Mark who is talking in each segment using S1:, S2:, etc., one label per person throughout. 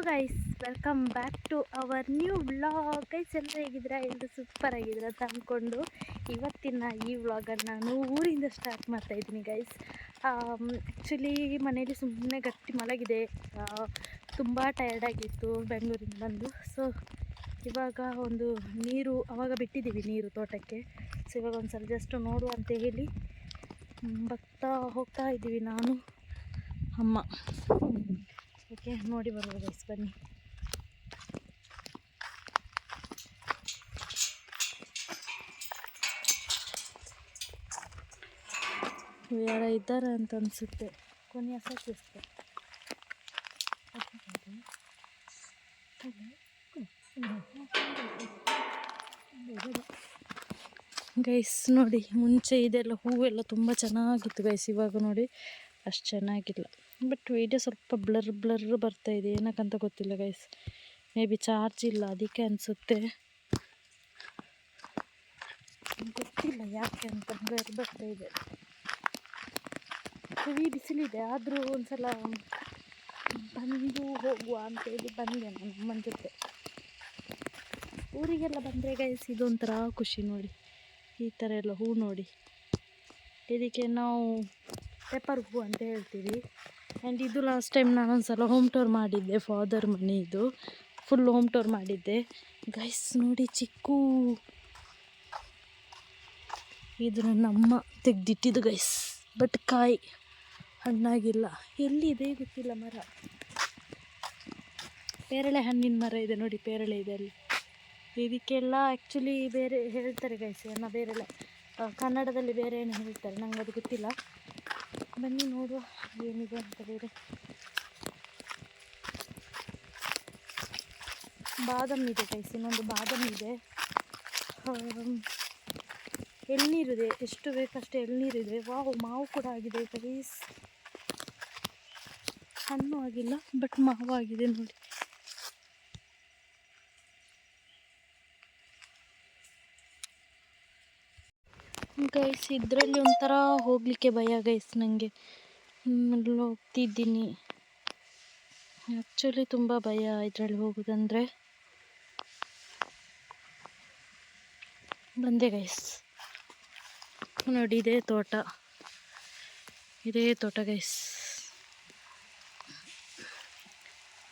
S1: Guys, welcome back to our new vlog. Guys ಎಲ್ಲರೂ ಹೇಗಿದ್ದೀರಾ? ಎಲ್ಲರೂ ಸೂಪರ್ ಆಗಿದ್ದೀರಾ ಅಂತ ಅಂದ್ಕೊಂಡು ಇವತ್ತಿನ ಈ ವ್ಲಾಗನ್ನು ನಾನು ಊರಿಂದ ಸ್ಟಾರ್ಟ್ ಮಾಡ್ತಾಯಿದ್ದೀನಿ ಗೈಸ್. ಆ್ಯಕ್ಚುಲಿ ಮನೇಲಿ ಸುಮ್ಮನೆ ಗಟ್ಟಿ ಮಲಗಿದೆ, ತುಂಬ ಟಯರ್ಡಾಗಿತ್ತು ಬೆಂಗಳೂರಿಂದ ಬಂದು. ಸೊ ಇವಾಗ ಒಂದು ನೀರು ಆವಾಗ ಬಿಟ್ಟಿದ್ದೀವಿ ನೀರು ತೋಟಕ್ಕೆ. ಸೊ ಇವಾಗ ಒಂದು ಸಲ ಜಸ್ಟ್ ನೋಡುವ ಅಂತ ಹೇಳಿ ಹೋಗ್ತಾ ಇದ್ದೀವಿ ನಾನು ಅಮ್ಮ. ಓಕೆ, ನೋಡಿ ಬರುವ ಗೈಸ್, ಬನ್ನಿ. ಯಾರ ಇದ್ದಾರೆ ಅಂತ ಅನಿಸುತ್ತೆ. ಕೊನೆಯ ಸತ್ತಿಸ್ತೆ ಗೈಸ್. ನೋಡಿ, ಮುಂಚೆ ಇದೆಲ್ಲ ಹೂವೆಲ್ಲ ತುಂಬ ಚೆನ್ನಾಗಿತ್ತು ಗೈಸ್. ಇವಾಗ ನೋಡಿ ಅಷ್ಟು ಚೆನ್ನಾಗಿಲ್ಲ. ಬಟ್ ವಿಡಿಯೋ ಸ್ವಲ್ಪ ಬ್ಲರ್ ಬರ್ತಾಯಿದೆ, ಏನಕ್ಕಂತ ಗೊತ್ತಿಲ್ಲ ಗೈಸ್. ಮೇ ಬಿ ಚಾರ್ಜ್ ಇಲ್ಲ ಅದಕ್ಕೆ ಅನಿಸುತ್ತೆ, ಗೊತ್ತಿಲ್ಲ ಯಾಕೆ ಅಂತ. ಬ್ಲರ್ ಬರ್ತಾಯಿದೆ, ಹೆವಿ ಬಿಸಿಲಿದೆ. ಆದರೂ ಒಂದು ಸಲ ಬಂದು ಹೋಗುವ ಅಂತೇಳಿ ಬಂದೆ ನಾನು ಅಮ್ಮನ ಜೊತೆ. ಊರಿಗೆಲ್ಲ ಬಂದರೆ ಗೈಸ್ ಇದೊಂಥರ ಖುಷಿ. ನೋಡಿ ಈ ಥರ ಎಲ್ಲ ಹೂ ನೋಡಿ, ಇದಕ್ಕೆ ನಾವು ಪೆಪ್ಪರ್ ಹೂ ಅಂತ ಹೇಳ್ತೀವಿ. ಆ್ಯಂಡ್ ಇದು ಲಾಸ್ಟ್ ಟೈಮ್ ನಾನೊಂದು ಸಲ ಹೋಮ್ ಟೂರ್ ಮಾಡಿದ್ದೆ, ಫಾದರ್ ಮನೆ ಇದು. ಫುಲ್ ಹೋಮ್ ಟೂರ್ ಮಾಡಿದ್ದೆ ಗೈಸ್. ನೋಡಿ ಚಿಕ್ಕು, ಇದು ನನ್ನ ಅಮ್ಮ ತೆಗೆದಿಟ್ಟಿದ್ದು ಗೈಸ್. ಬಟ್ ಕಾಯಿ ಹಣ್ಣಾಗಿಲ್ಲ, ಎಲ್ಲಿದೆ ಗೊತ್ತಿಲ್ಲ ಮರ. ಪೇರಳೆ ಹಣ್ಣಿನ ಮರ ಇದೆ ನೋಡಿ, ಪೇರಳೆ ಇದೆ ಅಲ್ಲಿ. ಇದಕ್ಕೆಲ್ಲ ಆ್ಯಕ್ಚುಲಿ ಬೇರೆ ಹೇಳ್ತಾರೆ ಗೈಸ್, ಬೇರೆಲ್ಲ ಕನ್ನಡದಲ್ಲಿ ಬೇರೆ ಏನು ಹೇಳ್ತಾರೆ, ನಂಗೆ ಅದು ಗೊತ್ತಿಲ್ಲ. ಬನ್ನಿ ನೋಡುವ ಏನಿದೆ ಅಂತ. ಬೇರೆ ಬಾದಾಮಿ ಇದೆ ಗೈಸ್, ಇನ್ನೊಂದು ಬಾದಾಮಿ ಇದೆ. ಎಳ್ನೀರಿದೆ, ಎಷ್ಟು ಬೇಕಷ್ಟು ಎಳ್ನೀರಿದೆ. ಮಾವು ಕೂಡ ಆಗಿದೆ ಗೈಸ್. ಹಣ್ಣು ಆಗಿಲ್ಲ ಬಟ್ ಮಾವು ಆಗಿದೆ ನೋಡಿ. ಗೈಸ್ ಇದರಲ್ಲಿ ಒಂಥರ ಹೋಗಲಿಕ್ಕೆ ಭಯ ಗೈಸ್ ನನಗೆ. ಹೋಗ್ತಿದ್ದೀನಿ ಆ್ಯಕ್ಚುಲಿ ತುಂಬ ಭಯ ಇದರಲ್ಲಿ ಹೋಗೋದಂದರೆ. ಬಂದೆ ಗೈಸ್, ನೋಡಿ ಇದೇ ತೋಟ ಗೈಸ್.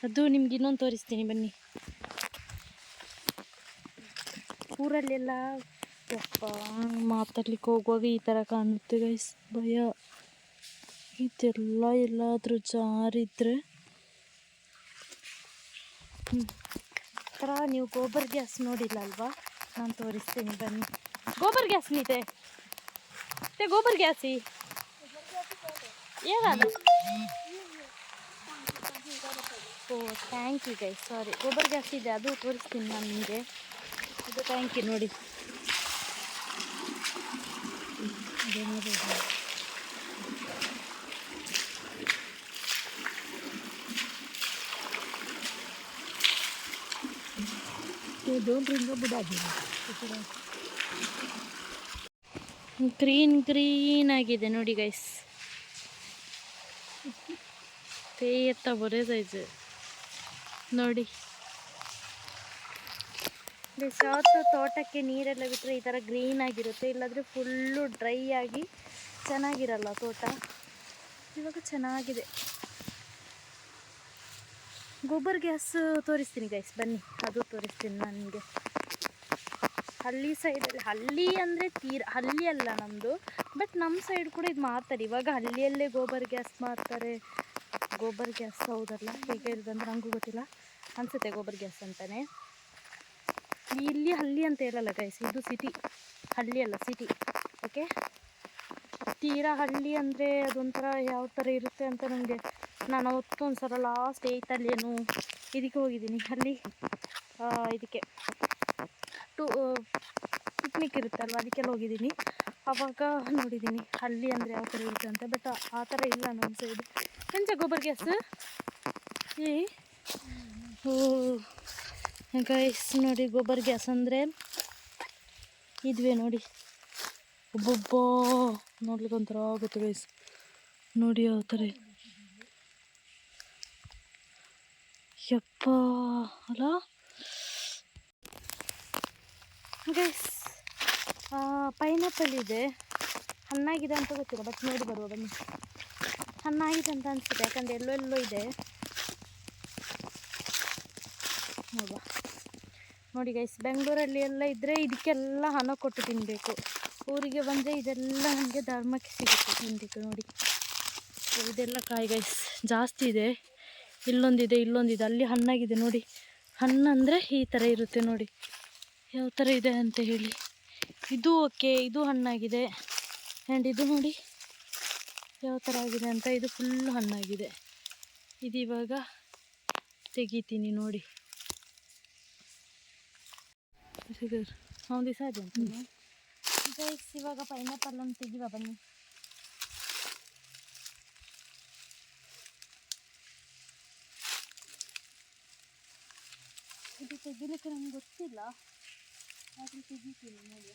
S1: ಅದು ನಿಮ್ಗೆ ಇನ್ನೊಂದು ತೋರಿಸ್ತೀನಿ ಬನ್ನಿ. ಊರಲ್ಲೆಲ್ಲ ಮಾತಾಡ್ಲಿಕ್ಕೆ ಹೋಗುವಾಗ ಈ ಥರ ಕಾಣುತ್ತೆ ಗೈಸ್, ಭಯ. ಇದೆಲ್ಲ ಎಲ್ಲಾದರೂ ಜಾರಿದ್ರೆ ಥರ. ನೀವು ಗೋಬರ್ ಗ್ಯಾಸ್ ನೋಡಿಲ್ಲ ಅಲ್ವಾ? ನಾನು ತೋರಿಸ್ತೀನಿ ಬನ್ನಿ. ಗೋಬರ್ ಗ್ಯಾಸ್ ಇದೆ, ಗೋಬರ್ ಗ್ಯಾಸಿ ಏನಾದ? Oh thank you guys, sorry. ಗೋಬರ್ ಗ್ಯಾಸ್ ಇದೆ, ಅದು ತೋರಿಸ್ತೀನಿ ನಾನು ನಿಮಗೆ. ಇದು ಟ್ಯಾಂಕಿ ನೋಡಿ. ಗ್ರೀನ್ ಆಗಿದೆ ನೋಡಿ ಗೈಸ್. ಎತ್ತ ಬರೇ ಸೈಜ್ ನೋಡಿ ಗೈಸ್. ಯಾವತ್ತು ತೋಟಕ್ಕೆ ನೀರೆಲ್ಲ ಬಿಟ್ಟರೆ ಈ ಥರ ಗ್ರೀನ್ ಆಗಿರುತ್ತೆ, ಇಲ್ಲಾಂದರೆ ಫುಲ್ಲು ಡ್ರೈ ಆಗಿ ಚೆನ್ನಾಗಿರಲ್ಲ ತೋಟ. ಇವಾಗ ಚೆನ್ನಾಗಿದೆ. ಗೋಬರ್ ಗ್ಯಾಸ್ ತೋರಿಸ್ತೀನಿ ಗೈಸ್, ಬನ್ನಿ. ಅದು ತೋರಿಸ್ತೀನಿ ನಾನು ನಿಮಗೆ. ಹಳ್ಳಿ ಸೈಡಲ್ಲಿ, ಹಳ್ಳಿ ಅಂದರೆ ಹಳ್ಳಿ ಅಲ್ಲ ನಮ್ಮದು, ಬಟ್ ನಮ್ಮ ಸೈಡ್ ಕೂಡ ಇದು ಮಾಡ್ತಾರೆ. ಇವಾಗ ಹಳ್ಳಿಯಲ್ಲೇ ಗೋಬರ್ ಗ್ಯಾಸ್ ಮಾಡ್ತಾರೆ. ಗೋಬರ್ ಗ್ಯಾಸ್ ಹೌದಲ್ಲ, ಹೇಗೆ ಹೇಳಿದಂದ್ರೆ ನನಗೂ ಗೊತ್ತಿಲ್ಲ, ಅನಿಸುತ್ತೆ ಗೋಬರ್ ಗ್ಯಾಸ್ ಅಂತಲೇ. ಇಲ್ಲಿ ಹಳ್ಳಿ ಅಂತ ಹೇಳಲ್ಲ ಗೈಸ್, ಇದು ಸಿಟಿ. ಹಳ್ಳಿ ಅಲ್ಲ, ಸಿಟಿ. ಓಕೆ, ತೀರಾ ಹಳ್ಳಿ ಅಂದರೆ ಅದೊಂಥರ ಯಾವ ಥರ ಇರುತ್ತೆ ಅಂತ ನನಗೆ. ನಾನು ಅವತ್ತೊಂದು ಸಲ ಲಾಸ್ಟ್ 8th ಏನು ಇದಕ್ಕೆ ಹೋಗಿದ್ದೀನಿ, ಅಲ್ಲಿ ಇದಕ್ಕೆ ಪಿಕ್ನಿಕ್ ಇರುತ್ತಲ್ವ, ಅದಕ್ಕೆಲ್ಲ ಹೋಗಿದ್ದೀನಿ. ಆವಾಗ ನೋಡಿದ್ದೀನಿ ಹಳ್ಳಿ ಅಂದರೆ ಯಾವ ಥರ ಇರುತ್ತೆ ಅಂತ. ಬಟ್ ಆ ಥರ ಇಲ್ಲ ನಮ್ಮ ಸೈಡು. ಎಂಚ ಗೋಬರ್ ಗ್ಯಾಸ್ ಓ ಗೈಸ್ ನೋಡಿ, ಗೋಬರ್ ಗ್ಯಾಸ್ ಅಂದರೆ ಇದುವೇ ನೋಡಿ. ಒಬ್ಬೊಬ್ಬ ನೋಡ್ಲಿಕ್ಕೆ ಒಂಥರ ಆಗುತ್ತೆ ಗೈಸ್. ನೋಡಿ ಯಾವ ಥರ ಯಪ್ಪ ಅಲ್ಲ ಗೈಸ್, ಪೈನಾಪಲ್ ಇದೆ, ಹಣ್ಣಾಗಿದೆ ಅಂತ ಗೊತ್ತಿಲ್ಲ, ಬಟ್ ನೋಡಿ ಬರುವ ಬನ್ನಿ. ಹಣ್ಣಾಗಿದೆ ಅಂತ ಅನಿಸುತ್ತೆ, ಯಾಕಂದರೆ ಎಲ್ಲೋ ಇದೆ ನೋಡುವ. ನೋಡಿ ಗೈಸ್, ಬೆಂಗಳೂರಲ್ಲಿ ಎಲ್ಲ ಇದ್ದರೆ ಇದಕ್ಕೆಲ್ಲ ಹಣ ಕೊಟ್ಟು ತಿನ್ನಬೇಕು. ಊರಿಗೆ ಬಂದರೆ ಇದೆಲ್ಲ ನಮಗೆ ಧರ್ಮಕ್ಕೆ ಸಿಗುತ್ತೆ ತಿನ್ನಬೇಕು. ನೋಡಿ ಇದೆಲ್ಲ ಕಾಯಿ ಗೈಸ್ ಜಾಸ್ತಿ ಇದೆ. ಇಲ್ಲೊಂದಿದೆ, ಅಲ್ಲಿ ಹಣ್ಣಾಗಿದೆ ನೋಡಿ. ಹಣ್ಣು ಅಂದರೆ ಈ ಥರ ಇರುತ್ತೆ ನೋಡಿ, ಯಾವ ಥರ ಇದೆ ಅಂತ ಹೇಳಿ. ಇದು ಓಕೆ, ಇದು ಹಣ್ಣಾಗಿದೆ. ಆ್ಯಂಡ್ ಇದು ನೋಡಿ ಯಾವ ಥರ ಆಗಿದೆ ಅಂತ. ಇದು ಫುಲ್ಲು ಹಣ್ಣಾಗಿದೆ. ಇದು ಇವಾಗ ತೆಗಿತೀನಿ ನೋಡಿ. ದಿವಸ ಇದೆ ಗೈಸ್. ಇವಾಗ ಪೈನಾಪಲ್ಲನ್ನು ತೆಗಿವ ಬನ್ನಿ. ಇದು ತೆಗಿಲಿಕ್ಕೆ ನಂಗೆ ಗೊತ್ತಿಲ್ಲ, ಆದರೆ ತೆಗಿತೀನಿ ನೋಡಿ.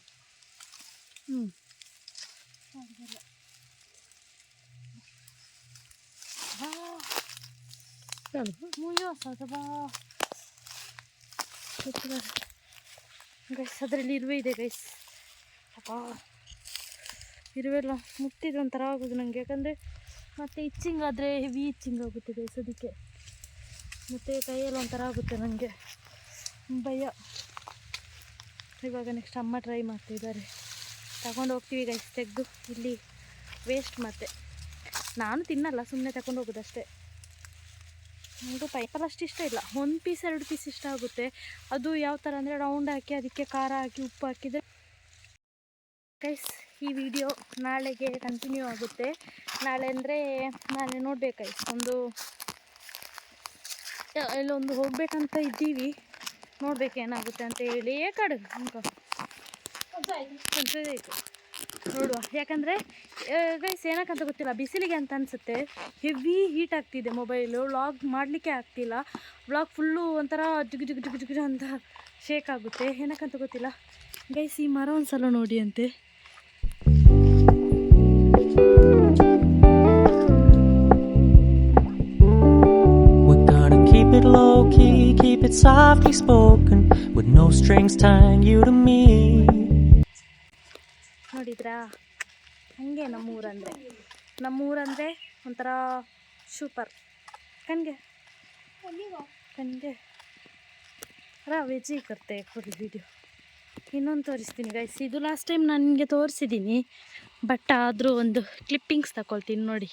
S1: ಗೈಸ್ ಅದರಲ್ಲಿ ಇರುವೆ ಇದೆ ಗೈಸ್. ಅಪ್ಪಾ ಇರುವೆಲ್ಲ ಮುಟ್ಟಿದ್ರೆ ಒಂಥರ ಆಗೋದು ನನಗೆ, ಯಾಕಂದರೆ ಮತ್ತು ಇಚ್ಚಿಂಗ್ ಆದರೆ ಹೆವಿ ಇಚ್ಚಿಂಗ್ ಆಗುತ್ತೆ ಗೈಸ್. ಅದಕ್ಕೆ ಮತ್ತು ಕೈಯಲ್ಲಿ ಒಂಥರ ಆಗುತ್ತೆ ನನಗೆ, ಭಯ. ಇವಾಗ ನೆಕ್ಸ್ಟ್ ಅಮ್ಮ ಟ್ರೈ ಮಾಡ್ತಿದ್ದಾರೆ, ತಗೊಂಡು ಹೋಗ್ತೀವಿ ಗೈಸ್. ತೆಗೆದು ಇಲ್ಲಿ ವೇಸ್ಟ್, ಮತ್ತು ನಾನು ತಿನ್ನಲ್ಲ, ಸುಮ್ಮನೆ ತಗೊಂಡು ಹೋಗೋದಷ್ಟೇ. ನನಗೂ ಪೈನಾಪಲ್ ಅಷ್ಟು ಇಷ್ಟ ಇಲ್ಲ, 1 ಪೀಸ್ 2 ಪೀಸ್ ಇಷ್ಟ ಆಗುತ್ತೆ. ಅದು ಯಾವ ಥರ ಅಂದರೆ ರೌಂಡ್ ಹಾಕಿ ಅದಕ್ಕೆ ಖಾರ ಹಾಕಿ ಉಪ್ಪು ಹಾಕಿದರೆ. ಗೈಸ್ ಈ ವಿಡಿಯೋ ನಾಳೆಗೆ ಕಂಟಿನ್ಯೂ ಆಗುತ್ತೆ. ನಾಳೆ ಅಂದರೆ ನಾಳೆ ನೋಡ್ಬೇಕಾಯ್ತು, ಎಲ್ಲೊಂದು ಹೋಗ್ಬೇಕಂತ ಇದ್ದೀವಿ, ನೋಡ್ಬೇಕು ಏನಾಗುತ್ತೆ ಅಂತ ಹೇಳಿ. ಕಡೆ ಆಯಿತು ನೋಡುವ. ಯಾಕಂದರೆ ಗೈಸ್ ಏನಕ್ಕಂತ ಗೊತ್ತಿಲ್ಲ, ಬಿಸಿಲಿಗೆ ಅಂತ ಅನಿಸುತ್ತೆ, ಹೆವಿ ಹೀಟ್ ಆಗ್ತಿದೆ ಮೊಬೈಲು. ವ್ಲಾಗ್ ಮಾಡಲಿಕ್ಕೆ ಆಗ್ತಿಲ್ಲ, ವ್ಲಾಗ್ ಫುಲ್ಲು ಒಂಥರ ಜುಗು ಅಂತ ಶೇಕ್ ಆಗುತ್ತೆ, ಏನಕ್ಕಂತ ಗೊತ್ತಿಲ್ಲ. ಗೈಸ್ ಈ ಮರ ಒಂದ್ಸಲ ನೋಡಿ ಅಂತೆ.
S2: Keep it softly spoken with no strings tying you to me.
S1: ನೋಡಿದ್ರಾ, ಹಂಗೆ ನಮ್ಮೂರಂದರೆ ಒಂಥರ ಸೂಪರ್. ಕಣ್ಗೆ ವೆಜ್ಜಿ ಕರ್ತೆ ಫುಲ್ ವಿಡಿಯೋ. ಇನ್ನೊಂದು ತೋರಿಸ್ತೀನಿ ಗೈಸ್. ಇದು ಲಾಸ್ಟ್ ಟೈಮ್ ನನಗೆ ತೋರಿಸಿದ್ದೀನಿ, ಬಟ್ ಆದರೂ ಒಂದು ಕ್ಲಿಪ್ಪಿಂಗ್ಸ್ ತಗೊಳ್ತೀನಿ ನೋಡಿ.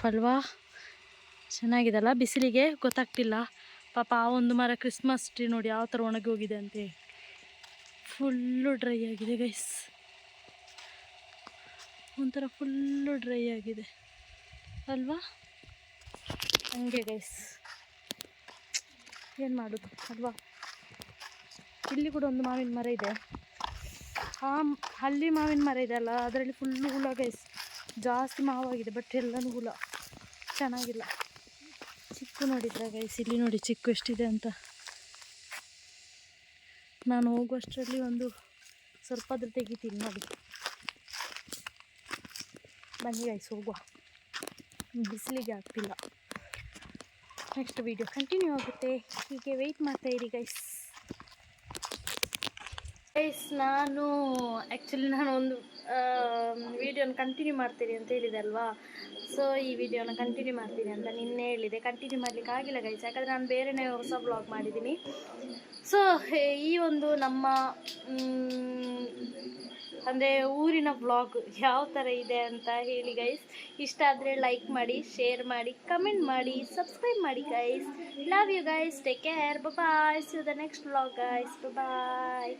S1: ಅಲ್ವಾ, ಚೆನ್ನಾಗಿದೆಲ್ಲ. ಬಿಸಿಲಿಗೆ ಗೊತ್ತಾಗ್ತಿಲ್ಲ ಪಾಪ. ಆ ಒಂದು ಮರ ಕ್ರಿಸ್ಮಸ್ ಟ್ರೀ ನೋಡಿ ಯಾವ ಥರ ಒಣಗಿ ಹೋಗಿದೆ ಅಂತೆ, ಫುಲ್ಲು ಡ್ರೈ ಆಗಿದೆ ಗೈಸ್. ಒಂಥರ ಫುಲ್ಲು ಡ್ರೈ ಆಗಿದೆ ಅಲ್ವಾ, ಹಂಗೆ ಗೈಸ್. ಏನು ಮಾಡೋದು ಅಲ್ವಾ. ಇಲ್ಲಿ ಕೂಡ ಒಂದು ಮಾವಿನ ಮರ ಇದೆ, ಅಲ್ಲಿ ಮಾವಿನ ಮರ ಇದೆ ಅಲ್ಲ, ಅದರಲ್ಲಿ ಫುಲ್ಲು ಹುಳ ಗೈಸ್. ಜಾಸ್ತಿ ಮಾವಾಗಿದೆ, ಬಟ್ ಎಲ್ಲನೂ ಹುಳ, ಚೆನ್ನಾಗಿಲ್ಲ. ಚಿಕ್ಕು ನೋಡಿದ್ರೆ ಗೈಸ್, ಇಲ್ಲಿ ನೋಡಿ ಚಿಕ್ಕು ಎಷ್ಟಿದೆ ಅಂತ. ನಾನು ಹೋಗುವಷ್ಟರಲ್ಲಿ ಒಂದು ಸ್ವಲ್ಪ ಆದರೂ ತೆಗಿತೀನಿ ನೋಡಿ. ಬನ್ನಿ ಗೈಸ್ ಹೋಗುವ, ಬಿಸಿಲಿಗೆ ಆಗ್ತಿಲ್ಲ. ನೆಕ್ಸ್ಟ್ ವಿಡಿಯೋ ಕಂಟಿನ್ಯೂ ಆಗುತ್ತೆ, ಹೀಗೆ ವೆಯ್ಟ್ ಮಾಡ್ತಾ ಇರಿ ಗೈಸ್. ನಾನು ಒಂದು ವಿಡಿಯೋನ ಕಂಟಿನ್ಯೂ ಮಾಡ್ತೀನಿ ಅಂತ ಹೇಳಿದೆ ಅಲ್ವಾ. ಸೊ ಈ ವಿಡಿಯೋನ ಕಂಟಿನ್ಯೂ ಮಾಡ್ತೀನಿ ಅಂತ ನಿನ್ನೆ ಹೇಳಿದೆ, ಕಂಟಿನ್ಯೂ ಮಾಡಲಿಕ್ಕೆ ಆಗಿಲ್ಲ ಗೈಸ್, ಯಾಕಂದರೆ ನಾನು ಬೇರೆನೇ ಹೊಸ ಬ್ಲಾಗ್ ಮಾಡಿದ್ದೀನಿ. ಸೊ ಈ ಒಂದು ನಮ್ಮ ಅಂದರೆ ಊರಿನ ಬ್ಲಾಗ್ ಯಾವ ಥರ ಇದೆ ಅಂತ ಹೇಳಿ ಗೈಸ್. ಇಷ್ಟ ಆದರೆ ಲೈಕ್ ಮಾಡಿ, ಶೇರ್ ಮಾಡಿ, ಕಮೆಂಟ್ ಮಾಡಿ, ಸಬ್ಸ್ಕ್ರೈಬ್ ಮಾಡಿ guys. Love you guys, take care, bye. See you the next blog guys, bye.